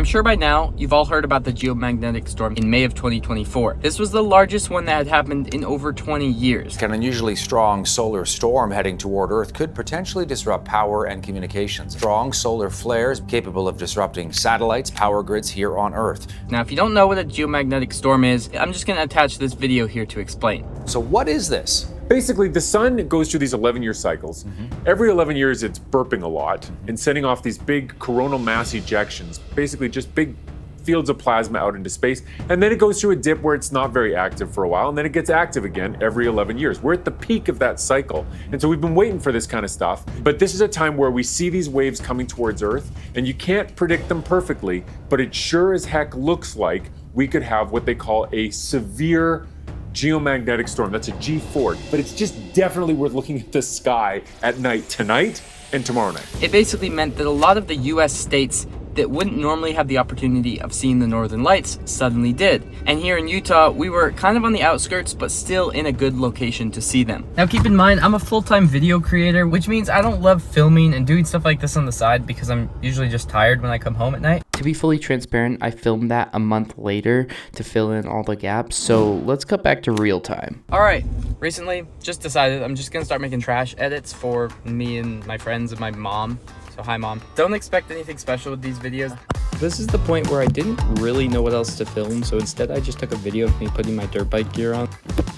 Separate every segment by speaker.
Speaker 1: sure by now, you've all heard about the geomagnetic storm in May of 2024. This was the largest one that had happened in over 20 years.
Speaker 2: An unusually strong solar storm heading toward Earth could potentially disrupt power and communications. Strong solar flares capable of disrupting satellites, power grids here on Earth.
Speaker 1: Now, if you don't know what a geomagnetic storm is, I'm just gonna attach this video here to explain.
Speaker 2: So what is this?
Speaker 3: Basically, the sun goes through these 11-year cycles. Every 11 years, it's burping a lot and sending off these big coronal mass ejections, basically just big fields of plasma out into space. And then it goes through a dip where it's not very active for a while, and then it gets active again every 11 years. We're at the peak of that cycle. And so we've been waiting for this kind of stuff. But this is a time where we see these waves coming towards Earth, and you can't predict them perfectly, but it sure as heck looks like we could have what they call a severe geomagnetic storm. That's a G4, but it's just definitely worth looking at the sky at night tonight and tomorrow night.
Speaker 1: It basically meant that a lot of the US states that wouldn't normally have the opportunity of seeing the northern lights suddenly did. And here in Utah, we were kind of on the outskirts, but still in a good location to see them. Now keep in mind, I'm a full-time video creator, which means I don't love filming and doing stuff like this on the side because I'm usually just tired when I come home at night. To be fully transparent, I filmed that a month later to fill in all the gaps, so let's cut back to real time. All right, recently just decided I'm just gonna start making trash edits for me and my friends and my mom. So hi mom. Don't expect anything special with these videos. This is the point where I didn't really know what else to film, so instead I just took a video of me putting my dirt bike gear on.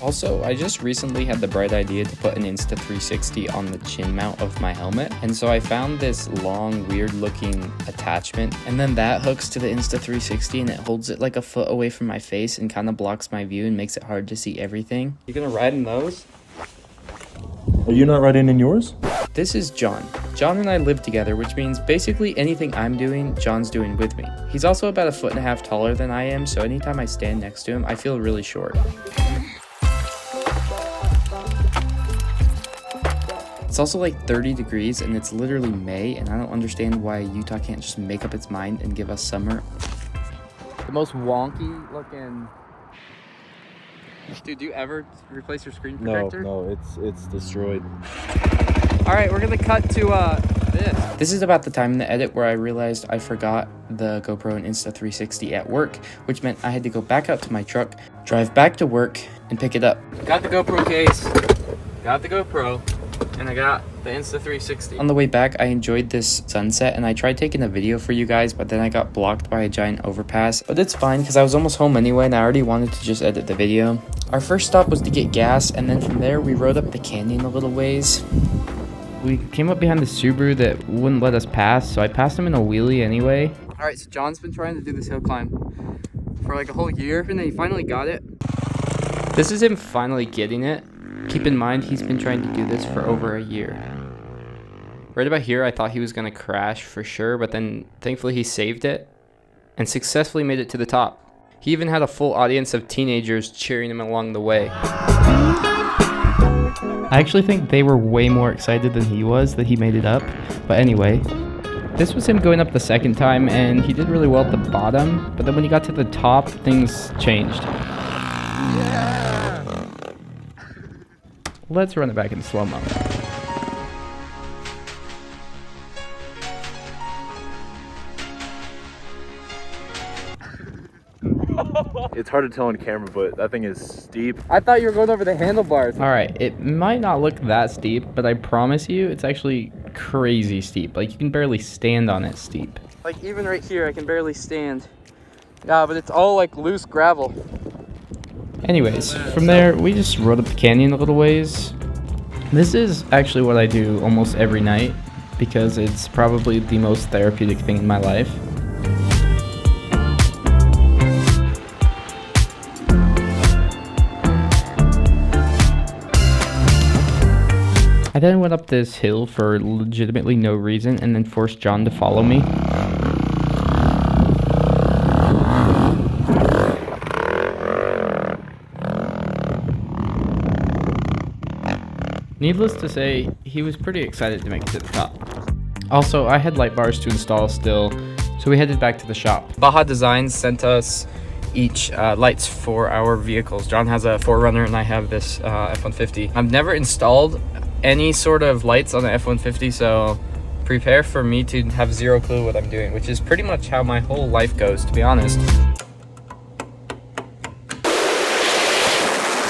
Speaker 1: Also, I just recently had the bright idea to put an Insta360 on the chin mount of my helmet, and so I found this long, weird looking attachment, and then that hooks to the Insta360 and it holds it like a foot away from my face and kind of blocks my view and makes it hard to see everything. You gonna ride in those?
Speaker 4: Are you not riding in yours?
Speaker 1: This is John. John and I live together, which means basically anything I'm doing, John's doing with me. He's also about 1.5 feet taller than I am, so anytime I stand next to him, I feel really short. It's also like 30 degrees and it's literally May, and I don't understand why Utah can't just make up its mind and give us summer. The most wonky looking... Dude, do you ever replace your screen protector?
Speaker 4: No, it's destroyed.
Speaker 1: All right, we're gonna cut to this. This is about the time in the edit where I realized I forgot the GoPro and Insta360 at work, which meant I had to go back out to my truck, drive back to work, and pick it up. Got the GoPro case, got the GoPro, and I got the Insta360. On the way back, I enjoyed this sunset, and I tried taking a video for you guys, but then I got blocked by a giant overpass. But it's fine, because I was almost home anyway, and I already wanted to just edit the video. Our first stop was to get gas, and then from there, we rode up the canyon a little ways. We came up behind the Subaru that wouldn't let us pass, so I passed him in a wheelie anyway. All right, so John's been trying to do this hill climb for like a whole year, and then he finally got it. This is him finally getting it. Keep in mind, he's been trying to do this for over a year. Right about here, I thought he was gonna crash for sure, but then thankfully he saved it and successfully made it to the top. He even had a full audience of teenagers cheering him along the way. I actually think they were way more excited than he was that he made it up. But anyway, this was him going up the second time, and he did really well at the bottom, but then when he got to the top, things changed. Yeah. Let's run it back in slow-mo.
Speaker 4: It's hard to tell on camera, but that thing is steep.
Speaker 1: I thought you were going over the handlebars. All right, it might not look that steep, but I promise you it's actually crazy steep. Like, you can barely stand on it steep. Like, even right here, I can barely stand. Yeah, but it's all like loose gravel. Anyways, from there, we just rode up the canyon a little ways. This is actually what I do almost every night because it's probably the most therapeutic thing in my life. I then went up this hill for legitimately no reason and then forced John to follow me. Needless to say, he was pretty excited to make it to the top. Also, I had light bars to install still, so we headed back to the shop. Baja Designs sent us each lights for our vehicles. John has a 4Runner and I have this F-150. I've never installed any sort of lights on the F-150, so prepare for me to have zero clue what I'm doing, which is pretty much how my whole life goes, to be honest.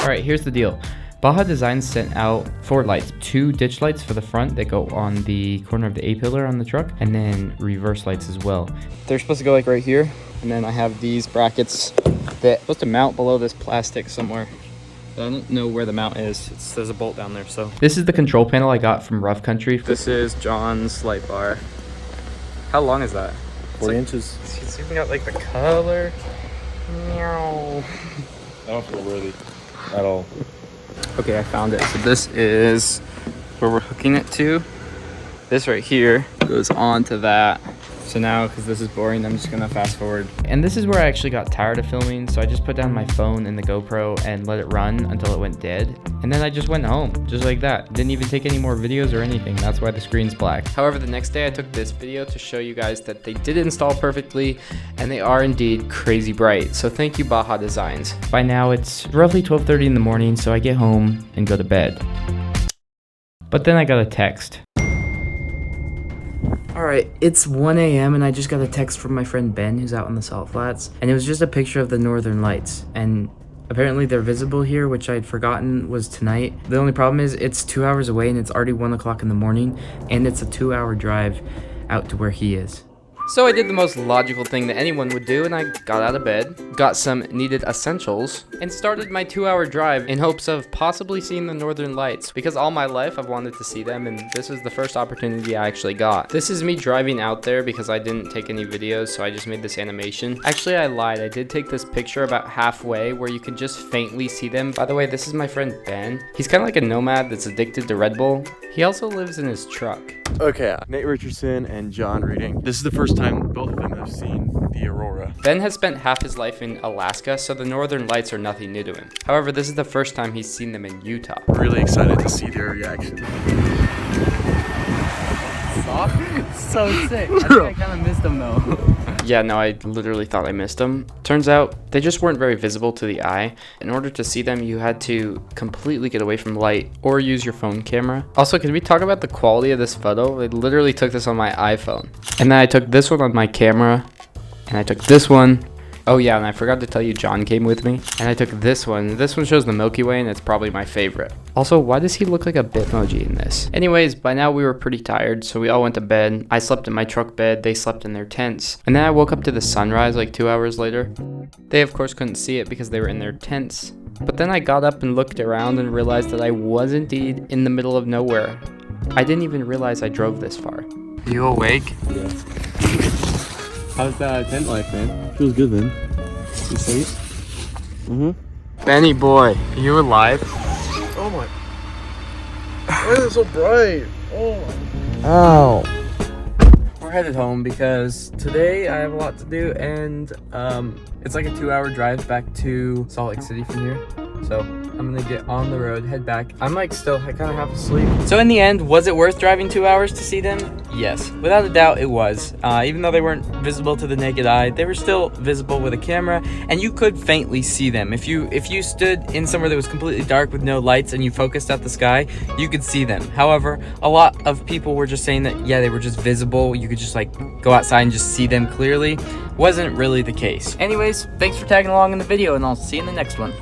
Speaker 1: All right, here's the deal. Baja Designs sent out 4 lights, 2 ditch lights for the front that go on the corner of the A-pillar on the truck, and then reverse lights as well. They're supposed to go like right here, and then I have these brackets that are supposed to mount below this plastic somewhere. I don't know where the mount is. There's a bolt down there, so. This is the control panel I got from Rough Country. This is John's light bar. How long is that?
Speaker 4: 40 inches.
Speaker 1: He's even got like the color. Meow.
Speaker 4: I don't feel worthy at all.
Speaker 1: Okay, I found it. So this is where we're hooking it to. This right here goes on to that. So now, because this is boring, I'm just gonna fast forward. And this is where I actually got tired of filming, so I just put down my phone and the GoPro and let it run until it went dead. And then I just went home, just like that. Didn't even take any more videos or anything. That's why the screen's black. However, the next day I took this video to show you guys that they did install perfectly, and they are indeed crazy bright. So thank you, Baja Designs. By now, it's roughly 12:30 in the morning, so I get home and go to bed. But then I got a text. Alright, it's 1 a.m. and I just got a text from my friend Ben, who's out on the Salt Flats, and it was just a picture of the northern lights, and apparently they're visible here, which I'd forgotten was tonight. The only problem is it's 2 hours away and it's already 1 o'clock in the morning, and it's a 2-hour drive out to where he is. So I did the most logical thing that anyone would do, and I got out of bed, got some needed essentials, and started my 2-hour drive in hopes of possibly seeing the northern lights, because all my life I've wanted to see them, and this is the first opportunity I actually got. This is me driving out there because I didn't take any videos, so I just made this animation. Actually, I lied. I did take this picture about halfway where you can just faintly see them. By the way, this is my friend Ben. He's kind of like a nomad that's addicted to Red Bull. He also lives in his truck.
Speaker 4: Okay, Nate Richardson and John Reading. This is the first time both of them have seen the Aurora.
Speaker 1: Ben has spent half his life in Alaska, so the northern lights are nothing new to him. However, this is the first time he's seen them in Utah.
Speaker 4: Really excited to see their reaction.
Speaker 1: So sick. I think I kind of missed them though. Yeah, no, I literally thought I missed them. Turns out they just weren't very visible to the eye. In order to see them, you had to completely get away from light or use your phone camera. Also, can we talk about the quality of this photo? I literally took this on my iPhone. And then I took this one on my camera. And I took this one. Oh yeah, and I forgot to tell you John came with me. And I took this one. This one shows the Milky Way, and it's probably my favorite. Also, why does he look like a Bitmoji in this? Anyways, by now we were pretty tired, so we all went to bed. I slept in my truck bed, they slept in their tents. And then I woke up to the sunrise like 2 hours later. They of course couldn't see it because they were in their tents. But then I got up and looked around and realized that I was indeed in the middle of nowhere. I didn't even realize I drove this far. Are you awake?
Speaker 5: Yeah. How's that tent life, man? Feels good, man. You sleep? Mm-hmm.
Speaker 1: Benny boy, are you alive?
Speaker 4: Oh my. Why is it so bright? Oh.
Speaker 1: Ow. We're headed home because today I have a lot to do, and it's like a 2-hour drive back to Salt Lake City from here. So I'm gonna get on the road, head back. I'm like still kind of half asleep. So in the end, was it worth driving 2 hours to see them? Yes, without a doubt it was. Even though they weren't visible to the naked eye, they were still visible with a camera, and you could faintly see them. If you stood in somewhere that was completely dark with no lights and you focused at the sky, you could see them. However, a lot of people were just saying that, yeah, they were just visible. You could just like go outside and just see them clearly. Wasn't really the case. Anyways, thanks for tagging along in the video, and I'll see you in the next one.